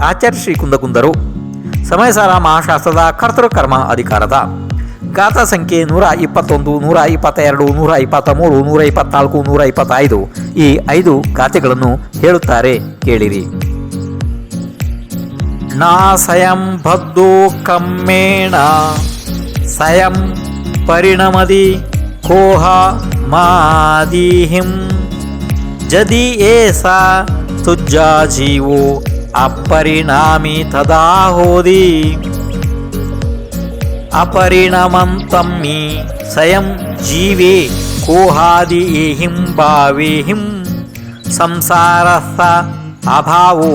ಆಚಾರ್ಯ ಶ್ರೀ ಕುಂದಕುಂದರು ಸಮಯಸಾರ ಮಹಾಶಾಸ್ತ್ರದ ಕರ್ತೃಕರ್ಮ ಅಧಿಕಾರದ ಗಾಥಾ ಸಂಖ್ಯೆ 121, 122, 123, 124, 125 ಈ 5 ಗಾಥೆಗಳನ್ನು ಹೇಳುತ್ತಾರೆ, ಕೇಳಿರಿ. ನಾ ಸಯಂ ಬದ್ಧೋ ಕಮ್ಮೇಣ ಸಯಂ ಪರಿಣಮದಿ ಕೋಹ ಮಾದಿಹಿಂ ಜದಿ ಏಸಾ ತುಜ್ಜಾ ಜೀವೋ ಅಪರಿಣಾಮಿ ತದಾ ಹೋದಿ ಅಪರಿಣಮಂತಮ್ಮಿ ಸ್ವಯಂ ಜೀವೇ ಕೋಹಾದಿಹಿಂ ಭಾವೇಹಿಂ ಸಂಸಾರಸ್ಥ ಅಭಾವೋ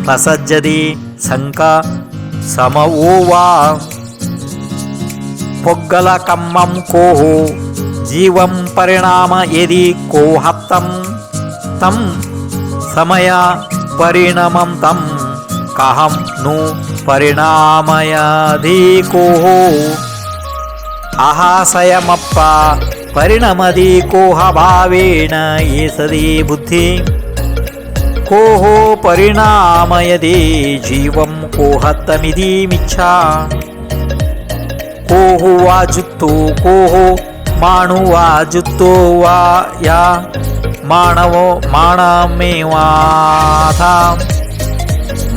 ಪ್ರಸಜ್ಜದಿ ಸಂಕ ಸಮವೋ ವಾ ಪೊಗ್ಗಲ ಕಮ್ಮಂ ಕೋಹೋ ಜೀವಂ ಪರಿಣಾಮ ಯದಿ ಕೋಹತ್ತಂ ತಂ ಸಮಯ ಪರಿಣಮಂ ತಂ ಕಹಂ ನು ಪರಿಣಾಮಯಧೀಕೋಹೋ ಅಹಾಸಯಮಪ್ಪ ಪರಿಣಮದಿ ಕೋಹ ಭಾವೇನ ಏಸದಿ ಬುದ್ಧಿ ಕೋಹೋ ಪರಿಣಾಮಯದಿ ಜೀವಂ ಕೋಹತ್ತಮಿದಿ ಮಿಚ್ಛಾ ಕೋಹೋ ವಾಜುತ್ತೋ ಕೋಹೋ ಮಾಣು ವಾಜುತ್ತೋ ವಾ ಯಾ ಮಾಣವೋ ಮಾಣಮೇವಾಥ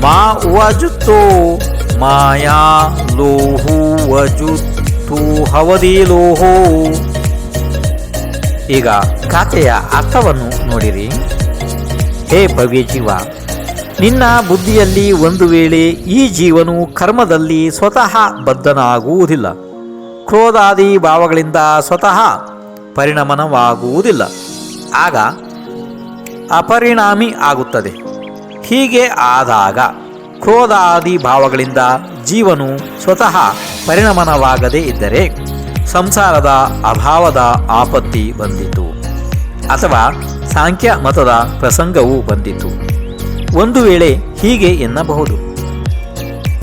ಮಾ ವಜುತ್ತೋ ಮಾಯಾ ಲೋಹು ವಜುತ್ತು ಹವದಿ ಲೋಹೋ. ಈಗ ಗಾಥೆಯ ಅರ್ಥವನ್ನು ನೋಡಿರಿ. ಹೇ ಭವ್ಯ ಜೀವ, ನಿನ್ನ ಬುದ್ಧಿಯಲ್ಲಿ ಒಂದು ವೇಳೆ ಈ ಜೀವನು ಕರ್ಮದಲ್ಲಿ ಸ್ವತಃ ಬದ್ಧನಾಗುವುದಿಲ್ಲ, ಕ್ರೋಧಾದಿ ಭಾವಗಳಿಂದ ಸ್ವತಃ ಪರಿಣಮನವಾಗುವುದಿಲ್ಲ, ಆಗ ಅಪರಿಣಾಮಿ ಆಗುತ್ತದೆ. ಹೀಗೆ ಆದಾಗ ಕ್ರೋಧಾದಿ ಭಾವಗಳಿಂದ ಜೀವನು ಸ್ವತಃ ಪರಿಣಮನವಾಗದೇ ಇದ್ದರೆ ಸಂಸಾರದ ಅಭಾವದ ಆಪತ್ತಿ ಬಂದಿತು, ಅಥವಾ ಸಾಂಖ್ಯ ಮತದ ಪ್ರಸಂಗವೂ ಬಂದಿತು. ಒಂದು ವೇಳೆ ಹೀಗೆ ಎನ್ನಬಹುದು,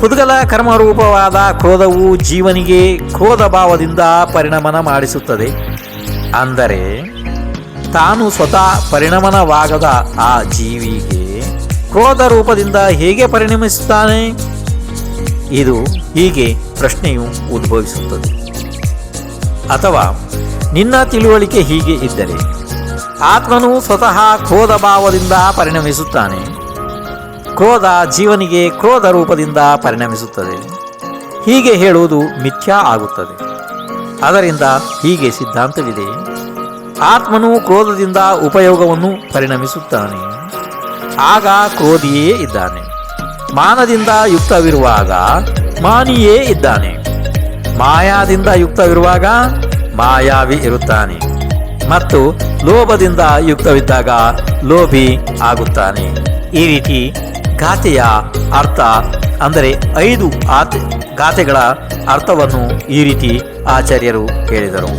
ಕುತೂಹಲ ಕರ್ಮರೂಪವಾದ ಕ್ರೋಧವು ಜೀವನಿಗೆ ಕ್ರೋಧ ಭಾವದಿಂದ ಪರಿಣಮನ ಮಾಡಿಸುತ್ತದೆ. ಅಂದರೆ ತಾನು ಸ್ವತಃ ಪರಿಣಮನವಾಗದ ಆ ಜೀವಿಗೆ ಕ್ರೋಧ ರೂಪದಿಂದ ಹೇಗೆ ಪರಿಣಮಿಸುತ್ತಾನೆ? ಇದು ಹೀಗೆ ಪ್ರಶ್ನೆಯು ಉದ್ಭವಿಸುತ್ತದೆ. ಅಥವಾ ನಿನ್ನ ತಿಳುವಳಿಕೆ ಹೀಗೆ ಇದ್ದರೆ ಆತ್ಮನು ಸ್ವತಃ ಕ್ರೋಧ ಭಾವದಿಂದ ಪರಿಣಮಿಸುತ್ತಾನೆ, ಕ್ರೋಧ ಜೀವನಿಗೆ ಕ್ರೋಧ ರೂಪದಿಂದ ಪರಿಣಮಿಸುತ್ತದೆ. ಹೀಗೆ ಹೇಳುವುದು ಮಿಥ್ಯಾ ಆಗುತ್ತದೆ. ಅದರಿಂದ ಹೀಗೆ ಸಿದ್ಧಾಂತವಿದೆ: ಆತ್ಮನು ಕ್ರೋಧದಿಂದ ಉಪಯೋಗವನ್ನು ಪರಿಣಮಿಸುತ್ತಾನೆ, ಆಗ ಕ್ರೋಧಿಯೇ ಇದ್ದಾನೆ. ಮಾನದಿಂದ ಯುಕ್ತವಿರುವಾಗ ಮಾನಿಯೇ ಇದ್ದಾನೆ, ಮಾಯಾದಿಂದ ಯುಕ್ತವಿರುವಾಗ ಮಾಯಾವಿ ಇರುತ್ತಾನೆ, ಮತ್ತು ಲೋಭದಿಂದ ಯುಕ್ತವಿದ್ದಾಗ ಲೋಭಿ ಆಗುತ್ತಾನೆ. ಈ ರೀತಿ ಗಾಥೆಯ ಅರ್ಥ, ಅಂದರೆ 5 ಗಾಥೆಗಳ ಅರ್ಥವನ್ನು ಈ ರೀತಿ ಆಚಾರ್ಯರು ಹೇಳಿದರು.